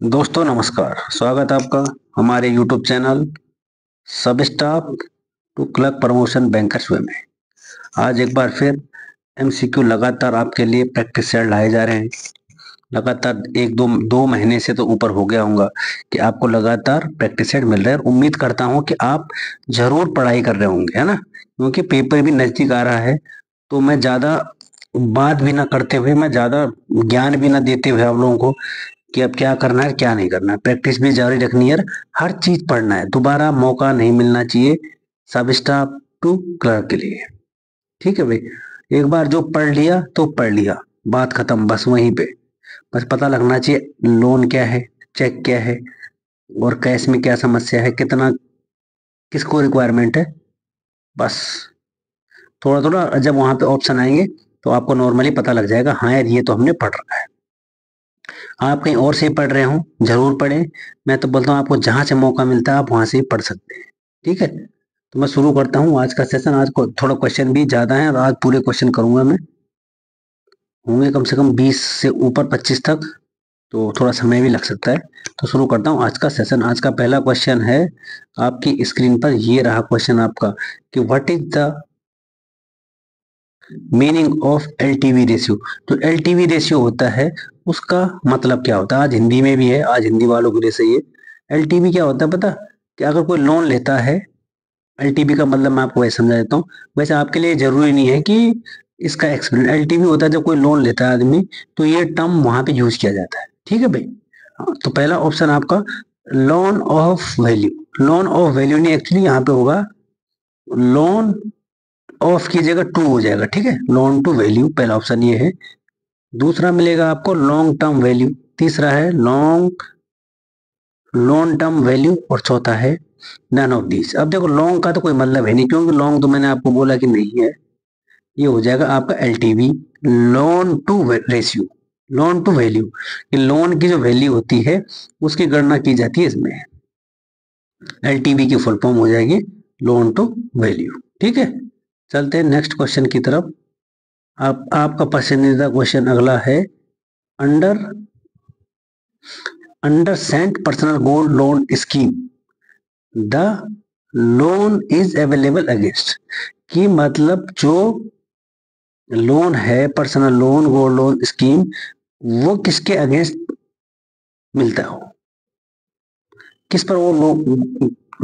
दोस्तों नमस्कार। स्वागत है आपका हमारे YouTube channel sub staff to clerk promotion bankers way में। आज एक बार फिर MCQ लगातार आपके लिए प्रैक्टिस सेट लाए जा रहे हैं। लगातार एक दो महीने से तो ऊपर हो गया होगा कि आपको लगातार प्रैक्टिस सेट मिल रहे हैं। उम्मीद करता हूं कि आप जरूर पढ़ाई कर रहे होंगे, है ना, क्योंकि पेपर भी नजदीक आ रहा है। तो मैं ज्यादा बात भी ना करते हुए, मैं ज्यादा ज्ञान भी ना देते हुए आप लोगों को कि अब क्या करना है क्या नहीं करना है, प्रैक्टिस भी जारी रखनी है, हर चीज पढ़ना है, दोबारा मौका नहीं मिलना चाहिए सब स्टाफ टू क्लर्क के लिए। ठीक है भाई, एक बार जो पढ़ लिया तो पढ़ लिया, बात खत्म, बस वहीं पे। बस पता लगना चाहिए लोन क्या है, चेक क्या है, और कैश में क्या समस्या है, कितना किसको रिक्वायरमेंट है। बस थोड़ा थोड़ा जब वहां पे ऑप्शन आएंगे तो आपको नॉर्मली पता लग जाएगा, हाँ यार ये तो हमने पढ़ रखा है। आप कहीं और से पढ़ रहे हो जरूर पढ़ें। मैं तो बोलता हूँ आपको जहां से मौका मिलता है आप वहां से ही पढ़ सकते हैं। ठीक है, तो मैं शुरू करता हूँ आज का सेशन। आज को थोड़ा क्वेश्चन भी ज्यादा है और आज पूरे क्वेश्चन करूंगा मैं, होंगे कम से कम 20 से ऊपर 25 तक, तो थोड़ा समय भी लग सकता है। तो शुरू करता हूँ आज का सेशन। आज का पहला क्वेश्चन है आपकी स्क्रीन पर, ये रहा क्वेश्चन आपका कि what is the meaning of LTV ratio. तो LTV रेशियो होता है, उसका मतलब क्या होता है। आज हिंदी में भी है, आज हिंदी वालों के लिए सही है। LTV क्या होता है पता, कि अगर कोई लोन लेता है, LTV का मतलब मैं आपको वैसे समझा देता हूँ। वैसे आपके लिए जरूरी नहीं है कि इसका एक्सप्लेन। LTV होता है जब कोई लोन लेता है आदमी, तो ये टर्म वहां पे यूज किया जाता है। ठीक है भाई। हाँ, तो पहला ऑप्शन आपका loan of value. Loan of value नहीं, एक्चुअली यहाँ पे होगा लोन ऑफ की जगह टू हो जाएगा। ठीक है, लोन टू वैल्यू पहला ऑप्शन ये है। दूसरा मिलेगा आपको लॉन्ग टर्म वैल्यू, तीसरा है लॉन्ग लोन टर्म वैल्यू, और चौथा है नन ऑफ दिस। अब देखो लॉन्ग का तो कोई मतलब है नहीं, क्योंकि लॉन्ग तो मैंने आपको बोला कि नहीं है। ये हो जाएगा आपका LTV, loan to ratio, loan to value. Loan की जो वैल्यू होती है उसकी गणना की जाती है इसमें। LTV की फुल फॉर्म हो जाएगी लोन टू वैल्यू। ठीक है, चलते हैं नेक्स्ट क्वेश्चन की तरफ। आपका पसंदीदा क्वेश्चन अगला है, under under cent personal gold loan scheme the loan is available against. की मतलब जो लोन है, personal loan gold loan scheme, वो किसके अगेंस्ट मिलता हो, किस पर वो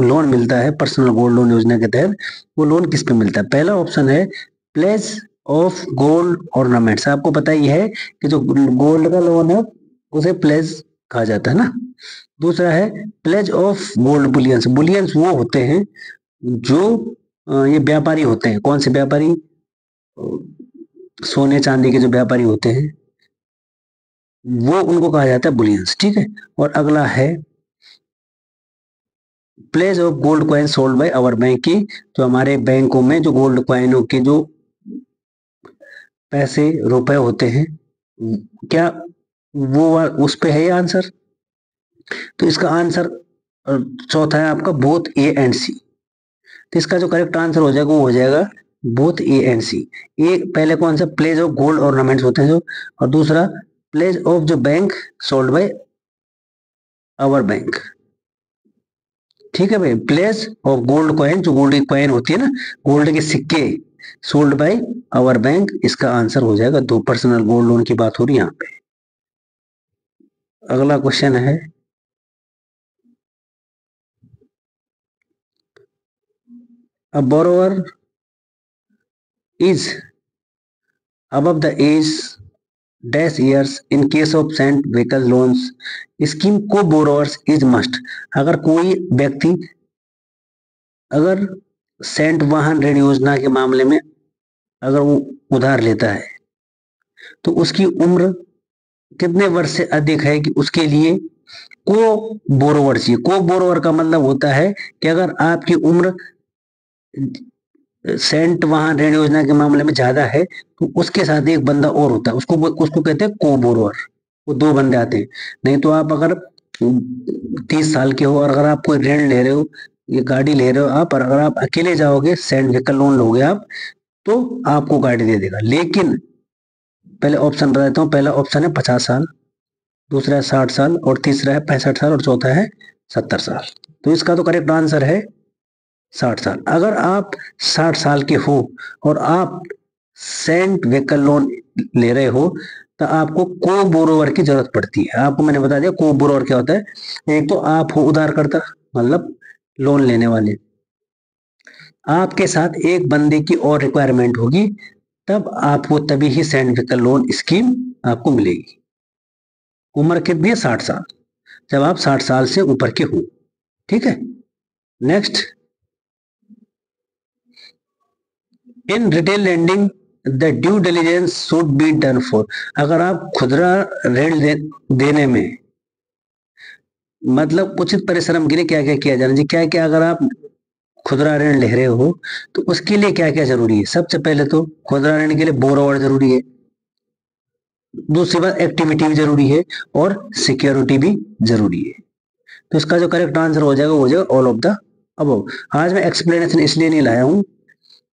लोन मिलता है। पर्सनल गोल्ड लोन योजना के तहत वो लोन किस पे मिलता है। पहला ऑप्शन है प्लेस ऑफ गोल्ड ऑर्नामेंट्स। आपको पता ही है कि जो गोल्ड का लोन है उसे प्लेस कहा जाता है ना। दूसरा है pledge of gold bullions. Bullions वो होते हैं जो ये व्यापारी होते हैं। कौन से व्यापारी, सोने चांदी के जो व्यापारी होते हैं वो, उनको कहा जाता है बुलियंस। ठीक है, और अगला है pledge of gold coin sold by our bank. की जो हमारे बैंकों में जो गोल्ड कॉइनों के जो पैसे रुपए होते हैं, क्या वो उस पे है ये आंसर। तो इसका आंसर चौथा है आपका बोथ A एंड C। तो इसका जो करेक्ट आंसर हो जाएगा वो हो जाएगा बोथ A एंड C। ए पहले कौन सा, प्लेज ऑफ गोल्ड ऑर्नामेंट्स होते हैं जो, और दूसरा प्लेज ऑफ जो bank sold by our bank. ठीक है भाई, प्लेज ऑफ गोल्ड कॉइन, जो गोल्ड की कॉइन होती है ना, गोल्ड के सिक्के सोल्ड बाय आवर बैंक, इसका आंसर हो जाएगा दो। पर्सनल गोल्ड लोन की बात हो रही है यहाँ पे। अगला क्वेश्चन है, a borrower is above the age dash years in case of sent vehicle loans scheme को borrowers is must। अगर कोई व्यक्ति अगर सेंट वाहन ऋण योजना के मामले में अगर वो उधार लेता है तो उसकी उम्र कितने वर्ष से अधिक है कि उसके लिए को बोरोवर चाहिए। को बोरोवर का मतलब होता है कि अगर आपकी उम्र सेंट वहां ऋण योजना के मामले में ज्यादा है तो उसके साथ एक बंदा और होता है, उसको उसको कहते हैं को बोरोवर। वो दो बंदे आते हैं। नहीं तो आप अगर 30 साल के हो और अगर आप कोई ऋण ले रहे हो, ये गाड़ी ले रहे हो आप, और अगर आप अकेले जाओगे सेंट व्हीकल लोन लोगे आप, तो आपको गाड़ी दे देगा। लेकिन पहले ऑप्शन बता देता हूँ, पहला ऑप्शन है 50 साल, दूसरा है 60 साल और तीसरा है 65 साल और चौथा है 70 साल। तो इसका तो करेक्ट आंसर है 60 साल। अगर आप 60 साल के हो और आप सेंट व्हीकल लोन ले रहे हो तो आपको को बोरोवर की जरूरत पड़ती है। आपको मैंने बता दिया को बोरोवर क्या होता है। एक तो आप हो उधारकर्ता, मतलब लोन लेने वाले, आपके साथ एक बंदे की और रिक्वायरमेंट होगी, तब आपको तभी ही सेंट व्हीकल लोन स्कीम आपको मिलेगी। उम्र कितनी है? 60 साल। जब आप 60 साल से ऊपर के हो। ठीक है। Next, in retail lending the due diligence should be done for. अगर आप खुदरा ऋण देने में मतलब उचित परिश्रम के लिए क्या क्या किया जाना चाहिए, क्या क्या, अगर आप खुदरा ऋण ले रहे हो तो उसके लिए क्या क्या जरूरी है। सबसे पहले तो खुदरा ऋण के लिए बोरोवर जरूरी है, दूसरी बात एक्टिविटी भी जरूरी है और सिक्योरिटी भी जरूरी है। तो इसका जो करेक्ट आंसर हो जाएगा वो हो जाएगा ऑल ऑफ द अबव। आज मैं एक्सप्लेनेशन इसलिए नहीं लाया हूं,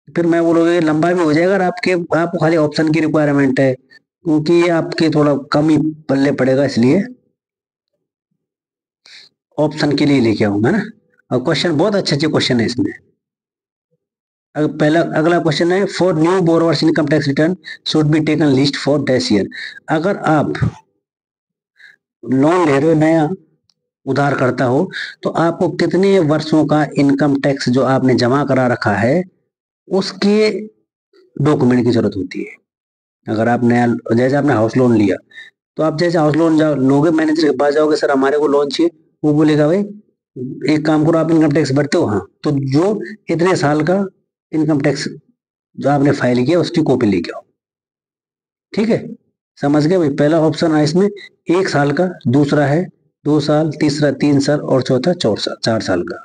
फिर मैं बोलोगे लंबा भी हो जाएगा और आपको खाली ऑप्शन की रिक्वायरमेंट है, क्योंकि ये आपके थोड़ा कम ही पल्ले पड़ेगा, इसलिए ऑप्शन के लिए लेके आऊंगा ना। और क्वेश्चन बहुत अच्छे अच्छे क्वेश्चन है इसमें। पहला अगला क्वेश्चन है, for new borrowers income tax return should be taken list for dash year. अगर आप लोन ले रहे हो, नया उधार करता हो, तो आपको कितने वर्षों का इनकम टैक्स जो आपने जमा करा रखा है उसके डॉक्यूमेंट की जरूरत होती है। अगर आप नया, जैसे आपने हाउस लोन लिया, तो आप जैसे हाउस लोन लोगे, मैनेजर के पास जाओगे, सर हमारे को लोन चाहिए, वो बोलेगा भाई एक काम करो, आप इनकम टैक्स भरते हो? हाँ, तो जो इतने साल का इनकम टैक्स जो आपने फाइल किया उसकी कॉपी लेके आओ। ठीक है, समझ गए भाई। पहला ऑप्शन है इसमें 1 साल का, दूसरा है 2 साल, तीसरा 3 साल और चौथा 4 साल का।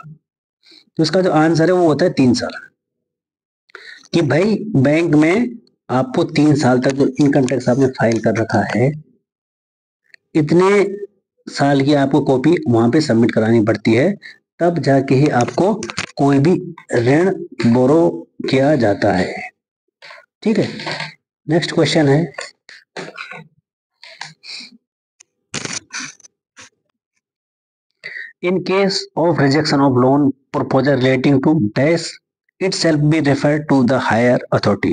तो इसका जो आंसर है वो होता है 3 साल। कि भाई बैंक में आपको 3 साल तक जो इनकम टैक्स आपने फाइल कर रखा है, इतने साल की आपको कॉपी वहां पे सबमिट करानी पड़ती है, तब जाके ही आपको कोई भी ऋण बोरो किया जाता है। ठीक है। नेक्स्ट क्वेश्चन है, in case of rejection of loan proposal relating to dash itself be refer to the higher authority.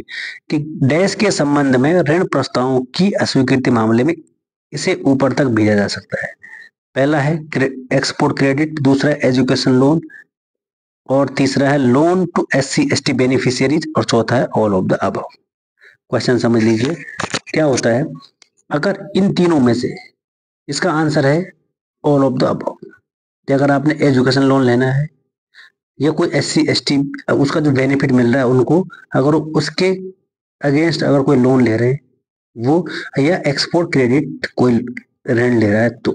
कि डैश के संबंध में ऋण प्रस्तावों की अस्वीकृति मामले में इसे ऊपर तक भेजा जा सकता है। पहला है एक्सपोर्ट क्रेडिट, दूसरा है एजुकेशन लोन और तीसरा है लोन टू SC/ST बेनिफिशियरीज और चौथा है all of the above. Question समझ लीजिए क्या होता है। अगर इन तीनों में से इसका आंसर है ऑल ऑफ द अबव, तो अगर आपने एजुकेशन लोन लेना है या कोई SC/ST उसका जो बेनिफिट मिल रहा है उनको, अगर उसके अगेंस्ट अगर कोई लोन ले रहे हैं वो, या एक्सपोर्ट क्रेडिट कोई ऋण ले रहा है, तो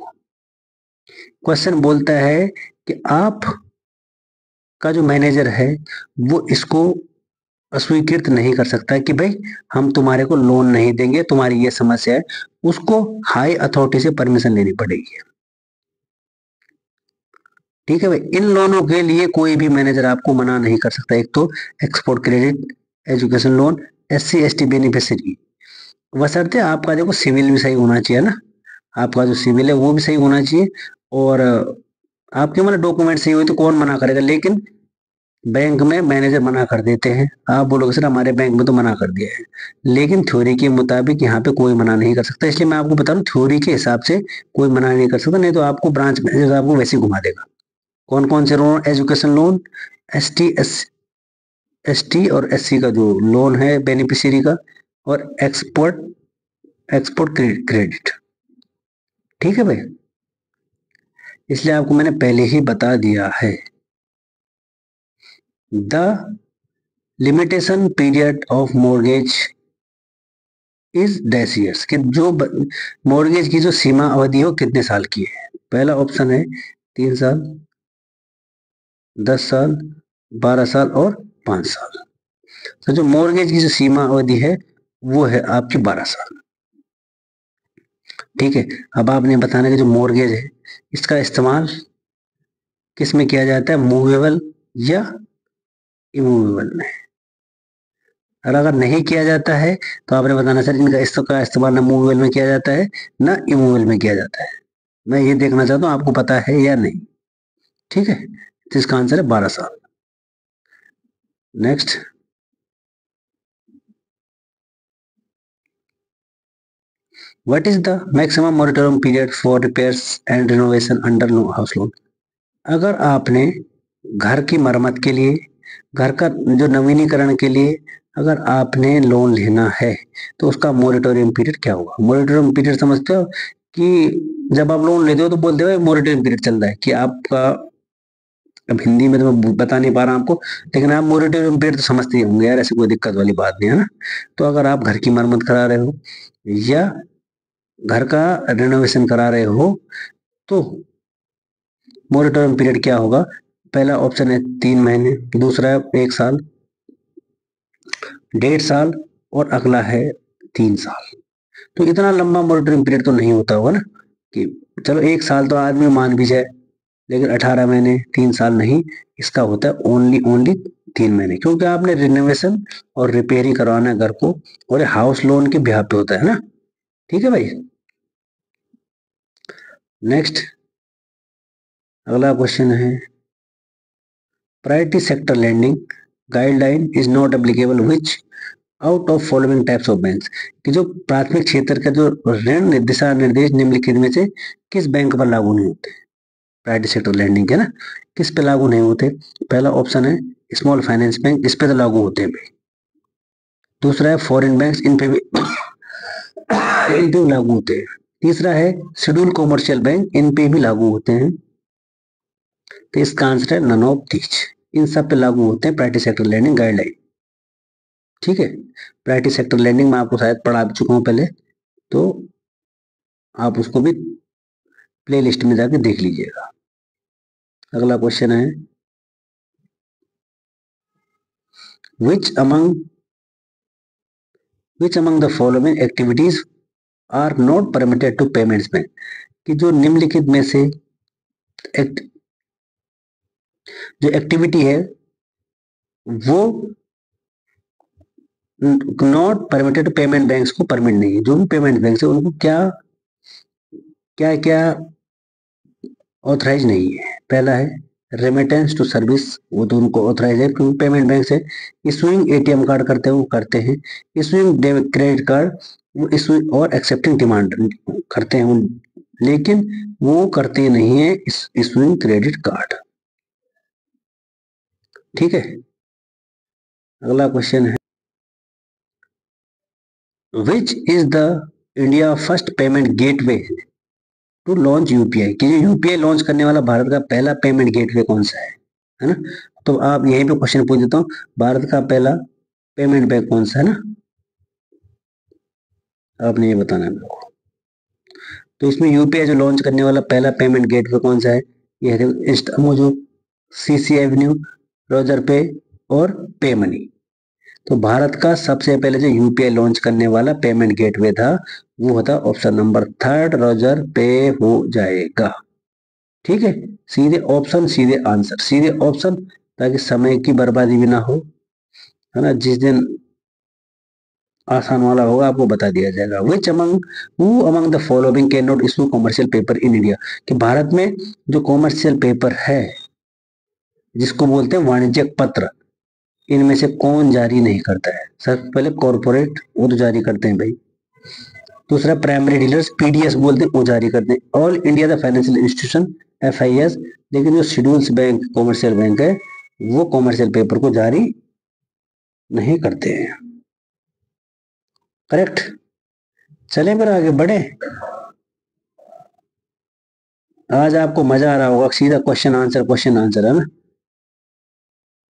क्वेश्चन बोलता है कि आप का जो मैनेजर है वो इसको अस्वीकृत नहीं कर सकता कि भाई हम तुम्हारे को लोन नहीं देंगे, तुम्हारी ये समस्या है। उसको हाई अथॉरिटी से परमिशन लेनी पड़ेगी। ठीक है भाई, इन लोनों के लिए कोई भी मैनेजर आपको मना नहीं कर सकता। एक तो export credit, education loan, SC/ST beneficiary, बशर्ते आपका देखो सिविल भी सही होना चाहिए ना, आपका जो सिविल है वो भी सही होना चाहिए, और आपके मतलब डॉक्यूमेंट सही हुए तो कौन मना करेगा। लेकिन बैंक में मैनेजर मना कर देते हैं, आप बोलोगे सर हमारे बैंक में तो मना कर दिया है, लेकिन थ्योरी के मुताबिक यहाँ पे कोई मना नहीं कर सकता। इसलिए मैं आपको बता रहा हूँ थ्योरी के हिसाब से कोई मना नहीं कर सकता, नहीं तो आपको ब्रांच मैनेजर आपको वैसे ही घुमा देगा। कौन कौन से लोन? एजुकेशन लोन, ST और SC का जो लोन है बेनिफिशियरी का, और एक्सपोर्ट क्रेडिट। ठीक है भाई, इसलिए आपको मैंने पहले ही बता दिया है। The limitation period of mortgage is dash years, कि जो मोर्गेज की जो सीमा अवधि हो कितने साल की है। पहला ऑप्शन है 3 साल, 10 साल, 12 साल और 5 साल। तो जो मोर्गेज की जो सीमा अवधि है वो है आपकी 12 साल। ठीक है, अब आपने बताना कि जो मोर्गेज है इसका इस्तेमाल किस में किया जाता है, मूवेबल या इमूवेबल में। और अगर नहीं किया जाता है तो आपने बताना सर इनका इसका इस्तेमाल ना मूवेबल में किया जाता है ना इमूवेबल में किया जाता है। मैं ये देखना चाहता हूँ आपको पता है या नहीं। ठीक है, तो इसका आंसर है 12 साल। Next, what is the maximum monitoring period for repairs and renovation under house loan? अगर आपने घर की मरम्मत के लिए, घर का जो नवीनीकरण के लिए अगर आपने लोन लेना है तो उसका मोरेटोरियम पीरियड क्या होगा? मोरेटोरियम पीरियड समझते हो कि जब आप लोन लेते हो तो बोलते हो मोरेटोरियम पीरियड चल रहा है कि आपका, अब हिंदी में तो मैं बता नहीं पा रहा आपको, लेकिन आप मोरेटोरियम पीरियड तो समझते ही होंगे यार, ऐसी कोई दिक्कत वाली बात नहीं है ना। तो अगर आप घर की मरम्मत करा रहे हो या घर का रेनोवेशन करा रहे हो तो मोरेटोरियम पीरियड क्या होगा? पहला ऑप्शन है 3 महीने, दूसरा है 1 साल, 1.5 साल और अगला है 3 साल। तो इतना लंबा मोरेटोरियम पीरियड तो नहीं होता होगा ना, कि चलो 1 साल तो आदमी मान भी जाए, लेकिन 18 महीने 3 साल नहीं। इसका होता है ओनली ओनली 3 महीने, क्योंकि आपने रिनोवेशन और रिपेयरिंग करवाना है घर को, और ये हाउस लोन के ब्याह पे होता है ना। ठीक है भाई। नेक्स्ट, अगला क्वेश्चन है, priority sector lending guideline is not applicable which out of following types of banks? कि जो प्राथमिक क्षेत्र का जो ऋण दिशा निर्देश निम्नलिखित में से किस बैंक पर लागू नहीं होते? प्राइवेट सेक्टर लैंडिंग के ना, किस पे लागू नहीं होते? पहला ऑप्शन है स्मॉल फाइनेंस बैंक, इस पे तो लागू होते हैं भाई। दूसरा है फॉरेन बैंक्स, इन पे भी इन पे भी लागू होते हैं। तीसरा है शेड्यूल कॉमर्शियल बैंक, इन पे भी लागू होते हैं। तो इसका आंसर है नन ऑफ दीज, इन सब पे लागू होते हैं प्राइवेट सेक्टर लैंडिंग गाइडलाइन। ठीक है, प्राइवेट सेक्टर लैंडिंग में आपको शायद पढ़ा चुका हूं पहले, तो आप उसको भी प्ले लिस्ट में जाके देख लीजिएगा। अगला क्वेश्चन है, which among the following activities are not permitted to payments bank? कि जो निम्नलिखित में से जो एक्टिविटी है वो not permitted to payment banks को परमिट नहीं है। जो भी पेमेंट बैंक है उनको क्या क्या क्या ऑथराइज नहीं है? पहला है रेमिटेंस टू सर्विस, वो तो उनको ऑथराइज है क्योंकि पेमेंट बैंक से। इशूइंग एटीएम कार्ड करते हैं वो करते हैं। इशूइंग डेबिट क्रेडिट कार्ड वो इशूइंग और एक्सेप्टिंग डिमांड करते हैं लेकिन वो करते नहीं है इशूइंग क्रेडिट कार्ड। ठीक है, अगला क्वेश्चन है, which is the India first payment gateway to launch UPI? कि जो यूपीआई लॉन्च करने वाला भारत का पहला पेमेंट गेटवे कौन सा है ना? तो आप यहीं पे क्वेश्चन पूछ देता हूँ, भारत का पहला पेमेंट बैंक कौन सा है ना, आपने ये बताना है मेरे को। तो इसमें यूपीआई जो लॉन्च करने वाला पहला पेमेंट गेटवे कौन सा है? ये है इंस्टामोजो, सीसी एवेन्यू, रोजर पे और पे मनी। तो भारत का सबसे पहले जो यूपीआई लॉन्च करने वाला पेमेंट गेटवे था वो होता ऑप्शन नंबर 3 रोजर पे हो जाएगा। ठीक है, सीधे ऑप्शन सीधे आंसर, सीधे ऑप्शन, ताकि समय की बर्बादी भी ना हो, है ना। जिस दिन आसान वाला होगा आपको बता दिया जाएगा। Which among who among the following can not issue commercial paper in India? कि भारत में जो कॉमर्शियल पेपर है जिसको बोलते हैं वाणिज्यिक पत्र, इनमें से कौन जारी नहीं करता है? सबसे पहले कॉर्पोरेट, वो तो जारी करते हैं भाई। दूसरा प्राइमरी डीलर्स, पीडीएस बोलते हैं, वो जारी करते हैं। All India the financial institution, FIS. लेकिन जो शेड्यूल्स बैंक कॉमर्शियल बैंक है वो कॉमर्शियल पेपर को जारी नहीं करते हैं। करेक्ट। चले फिर आगे बढ़े। आज आपको मजा आ रहा होगा, सीधा क्वेश्चन आंसर है ना।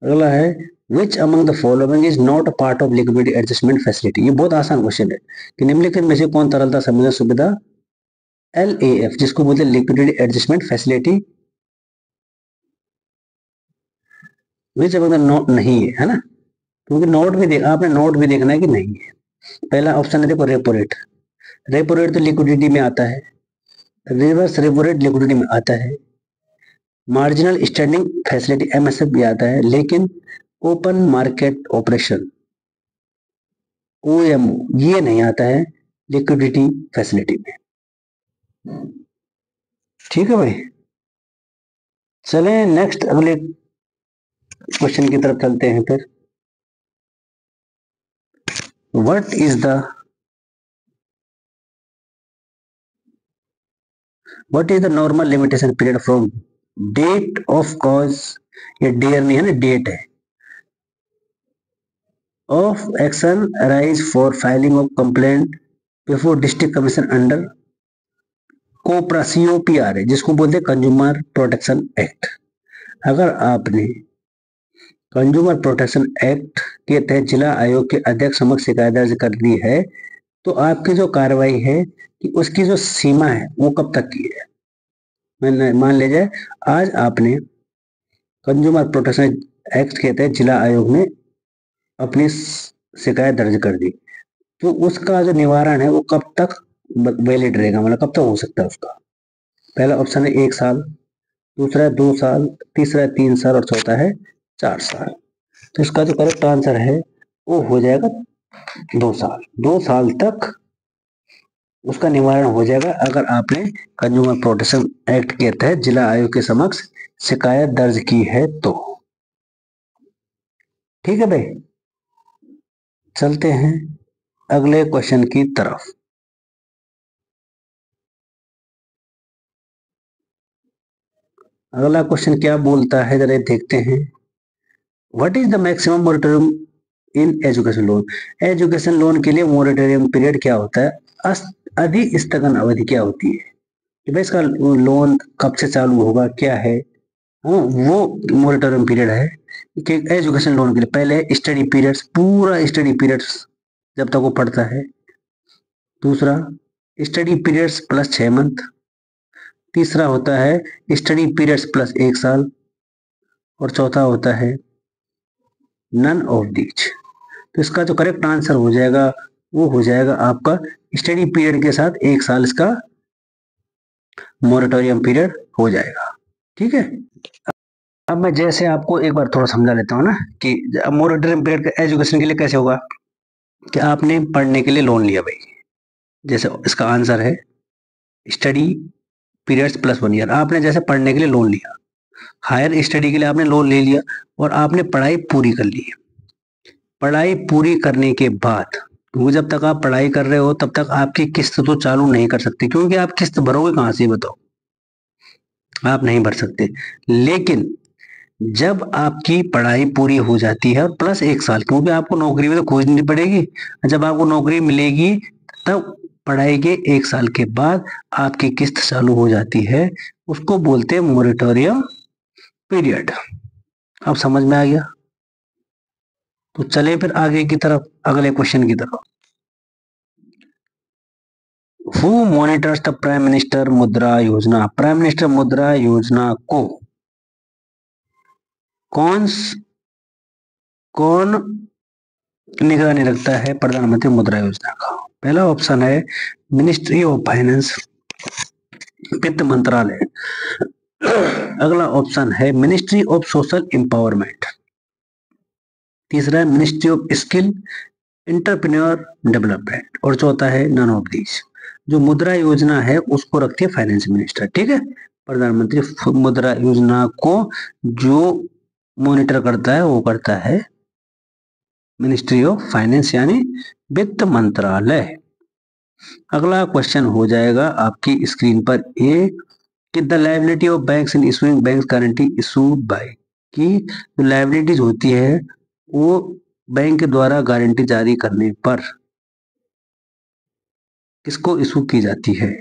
अगला है, which among the following is not a part of liquidity adjustment facility? ये बहुत आसान क्वेश्चन है कि निम्नलिखित में से कौन तरलता संबंधी सुविधा LAF जिसको बोलते हैं liquidity adjustment facility, which among the not नहीं है ना, क्योंकि नोट भी देख, आपने नोट भी देखना है कि नहीं है। पहला ऑप्शन है देखो रेपो रेट, रेपो रेट तो लिक्विडिटी में आता है। रिवर्स रेपो रेट लिक्विडिटी में आता है। मार्जिनल स्टैंडिंग फैसिलिटी MSF भी आता है, लेकिन ओपन मार्केट ऑपरेशन OMO ये नहीं आता है लिक्विडिटी फैसिलिटी में। ठीक है भाई, चलें नेक्स्ट अगले क्वेश्चन की तरफ चलते हैं फिर। What is the normal limitation period from date of cause, ये डेयर नहीं है ना, डेट है, of action arise for filing of complaint before district commission under COPRA COPR है, जिसको बोलते हैं कंज्यूमर प्रोटेक्शन एक्ट। अगर आपने कंज्यूमर प्रोटेक्शन एक्ट के तहत जिला आयोग के अध्यक्ष समक्ष शिकायत दर्ज कर दी है, तो आपकी जो कार्रवाई है कि उसकी जो सीमा है वो कब तक की है। मान लीजिए आज आपने कंज्यूमर प्रोटेक्शन एक्ट के तहत जिला आयोग में अपनी शिकायत दर्ज कर दी, तो उसका जो निवारण है वो कब तक वैलिड रहेगा, मतलब कब तक हो सकता है उसका। पहला ऑप्शन है 1 साल, दूसरा है 2 साल, तीसरा है 3 साल और चौथा है 4 साल। तो इसका जो करेक्ट आंसर है वो हो जाएगा 2 साल। 2 साल तक उसका निवारण हो जाएगा अगर आपने कंज्यूमर प्रोटेक्शन एक्ट के तहत जिला आयोग के समक्ष शिकायत दर्ज की है तो। ठीक है भाई, चलते हैं अगले क्वेश्चन की तरफ। अगला क्वेश्चन क्या बोलता है जरा देखते हैं। What is the maximum moratorium in education loan. Education loan के लिए मोरेटोरियम पीरियड क्या होता है, अधिस्थगन अवधि क्या होती है, कि भाई इसका लोन कब से चालू होगा, क्या है। हाँ, वो मोरेटोरियम पीरियड है कि एजुकेशन लोन के लिए पहले स्टडी पीरियड्स, पूरा स्टडी पीरियड्स जब तक वो पढ़ता है। दूसरा स्टडी पीरियड्स प्लस 6 मंथ। तीसरा होता है स्टडी पीरियड्स प्लस 1 साल। और चौथा होता है नन ऑफ दीज। तो इसका जो करेक्ट आंसर हो जाएगा वो हो जाएगा आपका स्टडी पीरियड के साथ 1 साल इसका मोरेटोरियम पीरियड हो जाएगा। ठीक है, अब मैं जैसे आपको एक बार थोड़ा समझा लेता हूँ ना कि मोरेटोरियम पीरियड एजुकेशन के लिए कैसे होगा कि आपने पढ़ने के लिए लोन लिया भाई, जैसे इसका आंसर है स्टडी पीरियड्स प्लस 1 ईयर। आपने जैसे पढ़ने के लिए लोन लिया, हायर स्टडी के लिए आपने लोन ले लिया और आपने पढ़ाई पूरी कर ली। पढ़ाई पूरी करने के बाद वो जब तक आप पढ़ाई कर रहे हो तब तक आपकी किस्त तो चालू नहीं कर सकते, क्योंकि आप किस्त भरोगे कहां से, बताओ, आप नहीं भर सकते। लेकिन जब आपकी पढ़ाई पूरी हो जाती है और प्लस 1 साल, क्योंकि आपको नौकरी में तो खोजनी पड़ेगी, जब आपको नौकरी मिलेगी तब पढ़ाई के 1 साल के बाद आपकी किस्त चालू हो जाती है, उसको बोलते हैं मोरेटोरियम पीरियड। अब समझ में आ गया, तो चले फिर आगे की तरफ, अगले क्वेश्चन की तरफ। Who monitors the prime minister मुद्रा योजना। प्राइम मिनिस्टर मुद्रा योजना को कौन निगरानी रखता है प्रधानमंत्री मुद्रा योजना का। पहला ऑप्शन है मिनिस्ट्री ऑफ फाइनेंस, वित्त मंत्रालय। अगला ऑप्शन है मिनिस्ट्री ऑफ सोशल एम्पावरमेंट। तीसरा है ministry of skill entrepreneur development. और चौथा है नन ऑफ दीज। जो मुद्रा योजना है उसको रखती है फाइनेंस मिनिस्टर। ठीक है, प्रधानमंत्री मुद्रा योजना को जो मॉनिटर करता है वो करता है मिनिस्ट्री ऑफ फाइनेंस यानी वित्त मंत्रालय। अगला क्वेश्चन हो जाएगा आपकी स्क्रीन पर ये कि the liability of banks in issuing bank guarantee issued by, कि जो लायबिलिटीज होती है वो बैंक के द्वारा गारंटी जारी करने पर किसको इशू की जाती है,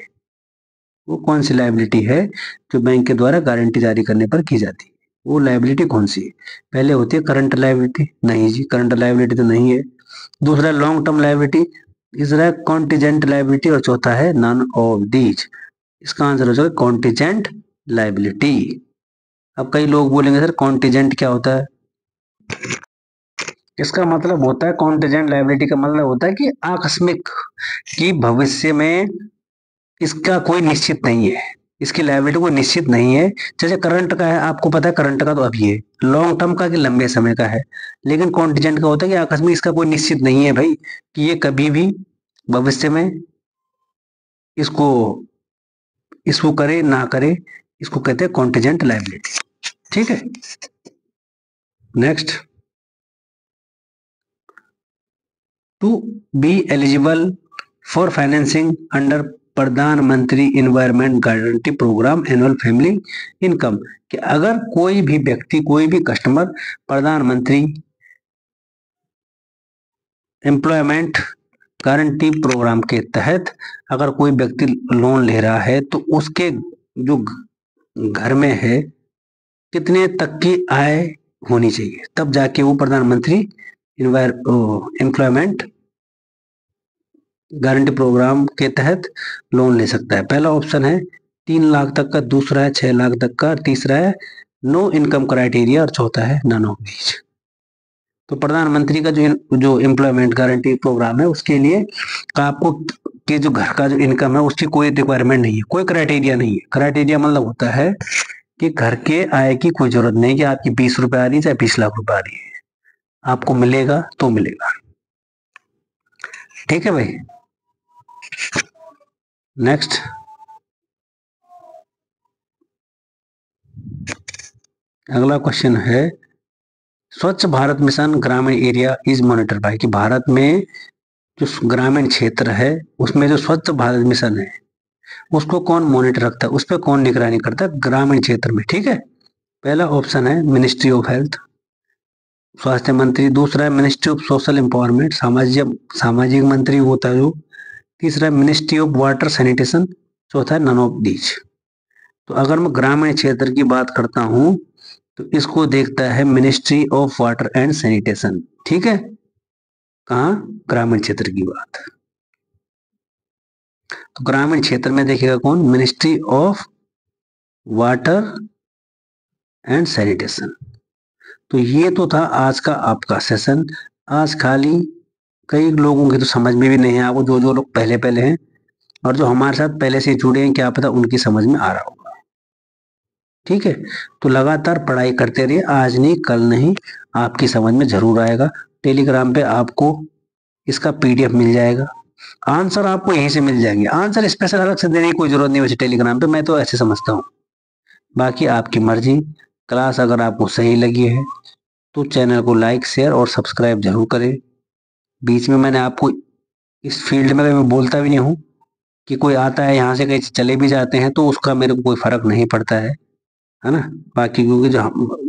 वो कौन सी लायबिलिटी है जो बैंक के द्वारा गारंटी जारी करने पर की जाती है, वो लायबिलिटी कौन सी है। पहले होती है करंट लायबिलिटी, नहीं जी करंट लायबिलिटी तो नहीं है। दूसरा लॉन्ग टर्म लायबिलिटी, तीसरा है कॉन्टिजेंट लायबिलिटी और चौथा है नन ऑफ दीज। इसका आंसर हो जाएगा कॉन्टिजेंट लायबिलिटी। अब कई लोग बोलेंगे सर कॉन्टिजेंट क्या होता है। इसका मतलब होता है कॉन्टिजेंट लायबिलिटी का मतलब होता है कि आकस्मिक, कि भविष्य में इसका कोई निश्चित नहीं है, इसकी लायबिलिटी कोई निश्चित नहीं है। जैसे करंट का है, आपको पता है करंट का तो अभी है, लॉन्ग टर्म का कि लंबे समय का है। लेकिन कॉन्टिजेंट का होता है कि आकस्मिक, इसका कोई निश्चित नहीं है भाई कि ये कभी भी भविष्य में इसको इसको करे ना करे। इसको कहते हैं कॉन्टिजेंट लायबिलिटी। ठीक है, next, to be eligible for financing under प्रधानमंत्री environment guarantee program annual family income, कि अगर कोई भी व्यक्ति, कोई भी कस्टमर प्रधानमंत्री एम्प्लॉयमेंट गारंटी प्रोग्राम के तहत अगर कोई व्यक्ति लोन ले रहा है तो उसके जो घर में है कितने तक की आय होनी चाहिए, तब जाके वो प्रधानमंत्री एम्प्लॉयमेंट गारंटी प्रोग्राम के तहत लोन ले सकता है। पहला ऑप्शन है 3 लाख तक का, दूसरा है 6 लाख तक का, तीसरा है नो इनकम क्राइटेरिया और चौथा है नन ऑफ दीज। तो प्रधानमंत्री का जो एम्प्लॉयमेंट गारंटी प्रोग्राम है उसके लिए आपको कि जो घर का जो इनकम है उसकी कोई रिक्वायरमेंट नहीं है, कोई क्राइटेरिया नहीं है। क्राइटेरिया मतलब होता है कि घर के आय की कोई जरूरत नहीं कि आपकी 20 रुपए आ रही है चाहे 20 लाख रुपए आ रही है, आपको मिलेगा तो मिलेगा। ठीक है भाई, नेक्स्ट, अगला क्वेश्चन है स्वच्छ भारत मिशन ग्रामीण एरिया इज मॉनिटर बाय, कि भारत में जो ग्रामीण क्षेत्र है उसमें जो स्वच्छ भारत मिशन है उसको कौन मॉनिटर रखता है, उस पर कौन निगरानी करता है ग्रामीण क्षेत्र में। ठीक है, पहला ऑप्शन है मिनिस्ट्री ऑफ हेल्थ, स्वास्थ्य मंत्री। दूसरा है मिनिस्ट्री ऑफ सोशल एम्पावरमेंट, सामाजिक मंत्री होता है जो। तीसरा है मिनिस्ट्री ऑफ वाटर सैनिटेशन, चौथा है नन ऑफ दीज। तो अगर मैं ग्रामीण क्षेत्र की बात करता हूं तो इसको देखता है ministry of water and sanitation. ठीक है, कहा, ग्रामीण क्षेत्र की बात। तो ग्रामीण क्षेत्र में देखेगा कौन, ministry of water and sanitation. तो ये तो था आज का आपका सेशन। आज खाली कई लोगों की तो समझ में भी नहीं है आपको, जो लोग पहले पहले हैं और जो हमारे साथ पहले से जुड़े हैं, क्या पता उनकी समझ में आ रहा होगा। ठीक है, तो लगातार पढ़ाई करते रहिए, आज नहीं कल नहीं, आपकी समझ में जरूर आएगा। टेलीग्राम पे आपको इसका पीडीएफ मिल जाएगा, आंसर आपको यहीं से मिल जाएंगे। आंसर स्पेशल अलग से देने की कोई जरूरत नहीं वैसे टेलीग्राम पे, मैं तो ऐसे समझता हूँ। बाकी आपकी मर्जी। क्लास अगर आपको सही लगी है तो चैनल को लाइक, शेयर और सब्सक्राइब जरूर करें। बीच में मैंने आपको इस फील्ड में मैं बोलता भी नहीं हूँ कि कोई आता है यहाँ से कहीं चले भी जाते हैं तो उसका मेरे को कोई फर्क नहीं पड़ता है ना। बाकी क्योंकि जो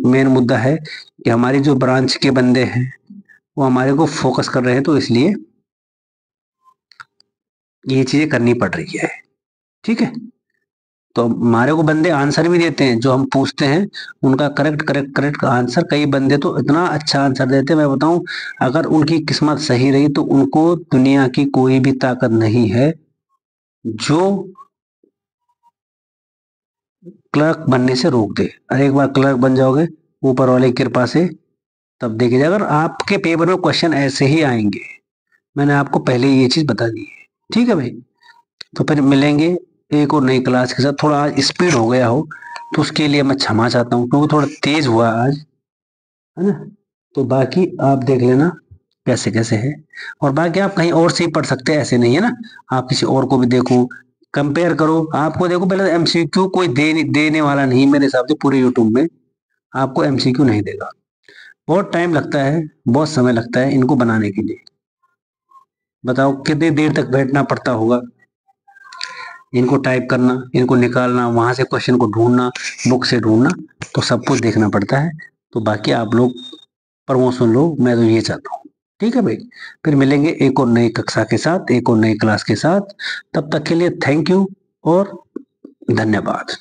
मेन मुद्दा है कि हमारी जो ब्रांच के बंदे हैं वो हमारे को फोकस कर रहे हैं, तो इसलिए ये चीजें करनी पड़ रही है। ठीक है, तो हमारे को बंदे आंसर भी देते हैं, जो हम पूछते हैं उनका करेक्ट आंसर, कई बंदे तो इतना अच्छा आंसर देते हैं, मैं बताऊं अगर उनकी किस्मत सही रही तो उनको दुनिया की कोई भी ताकत नहीं है जो क्लर्क बनने से रोक दे। अरे एक बार क्लर्क बन जाओगे ऊपर वाले की कृपा से, तब देखिए अगर आपके पेपर में क्वेश्चन ऐसे ही आएंगे, मैंने आपको पहले ये चीज बता दी है। ठीक है भाई, तो फिर मिलेंगे एक और नई क्लास के साथ। थोड़ा आज स्पीड हो गया हो तो उसके लिए मैं क्षमा चाहता हूँ, क्योंकि थोड़ा तेज हुआ आज, है ना। तो बाकी आप देख लेना कैसे कैसे है, और बाकी आप कहीं और से ही पढ़ सकते हैं, ऐसे नहीं है ना। आप किसी और को भी देखो, कंपेयर करो। आपको देखो पहले एमसीक्यू कोई देने वाला नहीं मेरे हिसाब से, पूरे यूट्यूब में आपको एमसीक्यू नहीं देगा। बहुत टाइम लगता है, बहुत समय लगता है इनको बनाने के लिए। बताओ कितनी देर तक बैठना पड़ता होगा इनको टाइप करना, इनको निकालना, वहां से क्वेश्चन को ढूंढना, बुक से ढूंढना, तो सब कुछ देखना पड़ता है। तो बाकी आप लोग प्रमोशन लो, मैं तो ये चाहता हूँ। ठीक है भाई, फिर मिलेंगे एक और नई कक्षा के साथ, एक और नई क्लास के साथ। तब तक के लिए थैंक यू और धन्यवाद।